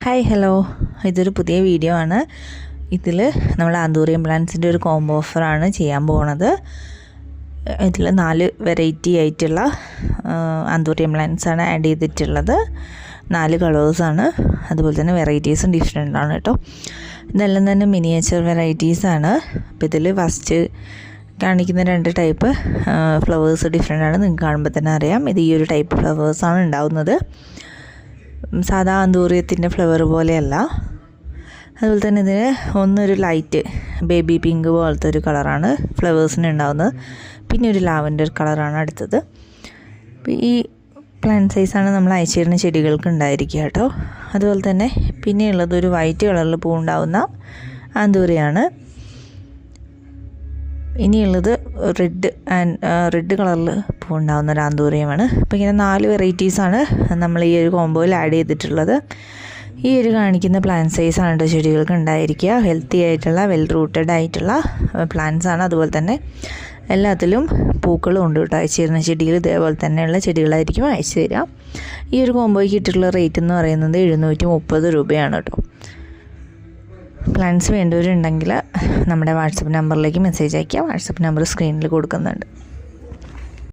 Hi hello, ഇതൊരു പുതിയ video ആണ്. ഇതിൽ നമ്മൾ ആന്തൂറിയം പ്ലാന്റ്സിൻ്റെ ഒരു കോംബോ ഓഫറാണ് ചെയ്യാൻ പോകുന്നത്. ഇതിൽ 4 വെറൈറ്റി ആയിട്ടുള്ള ആന്തൂറിയം പ്ലാന്റ്സാണ് ആഡ് ചെയ്തിട്ടുള്ളത്. 4 കളേഴ്സാണ്, അതുപോലെ തന്നെ വെറൈറ്റീസും ഡിഫറെൻ്റ് ആണ് കേട്ടോ. ഇതെല്ലാം തന്നെ മിനിയേച്ചർ വെറൈറ്റീസാണ്. അപ്പോൾ ഇതിൽ ഫസ്റ്റ് കാണിക്കുന്ന 2 ടൈപ്പ് ഫ്ലവേഴ്സ് ഡിഫറെൻ്റ് ആണ്. നിങ്ങൾക്ക് കാണുമ്പോൾ തന്നെ അറിയാം, ഇത് ഈ ഒരു ടൈപ്പ് ഫ്ലവേഴ്സാണ് ഉണ്ടാവുന്നത്. സാധാ ആന്തൂറിയത്തിൻ്റെ ഫ്ലവർ പോലെയല്ല. അതുപോലെ തന്നെ ഇതിന് ഒന്നൊരു ലൈറ്റ് ബേബി പിങ്ക് പോലത്തെ ഒരു കളറാണ് ഫ്ലവേഴ്സിന് ഉണ്ടാകുന്നത്. പിന്നെ ഒരു ലാവൻഡർ കളറാണ് അടുത്തത്. അപ്പോൾ ഈ പ്ലാന്റ് സൈസാണ് നമ്മൾ അയച്ചു തരുന്ന ചെടികൾക്ക് ഉണ്ടായിരിക്കുക കേട്ടോ. അതുപോലെ തന്നെ പിന്നെയുള്ളത് ഒരു വൈറ്റ് കളറിൽ പൂവുണ്ടാവുന്ന ആന്തൂറിയാണ്. ഇനിയുള്ളത് റെഡ് കളറിൽ പൂവുണ്ടാകുന്ന ഒരു ആന്തൂറിയമാണ്. അപ്പോൾ ഇങ്ങനെ 4 വെറൈറ്റീസാണ് നമ്മൾ ഈ ഒരു കോംബോയിൽ ആഡ് ചെയ്തിട്ടുള്ളത്. ഈ ഒരു കാണിക്കുന്ന പ്ലാന്റ് സൈസാണ് കേട്ടോ ചെടികൾക്ക് ഉണ്ടായിരിക്കുക. ഹെൽത്തി ആയിട്ടുള്ള വെൽ റൂട്ടഡ് ആയിട്ടുള്ള പ്ലാന്റ്സ് ആണ്. അതുപോലെ തന്നെ എല്ലാത്തിലും പൂക്കളും ഉണ്ട് കേട്ടോ. അയച്ചു തരുന്ന ചെടികൾ ഇതേപോലെ തന്നെയുള്ള ചെടികളായിരിക്കും അയച്ചു തരിക. ഈ ഒരു കോംബോയ്ക്ക് ഇട്ടിട്ടുള്ള റേറ്റ് എന്ന് പറയുന്നത് 730 രൂപയാണ് കേട്ടോ. പ്ലാൻസ് വേണ്ടവരുണ്ടെങ്കിൽ നമ്മുടെ വാട്സപ്പ് നമ്പറിലേക്ക് മെസ്സേജ് അയയ്ക്കുക. വാട്സപ്പ് നമ്പർ സ്ക്രീനിൽ കൊടുക്കുന്നുണ്ട്.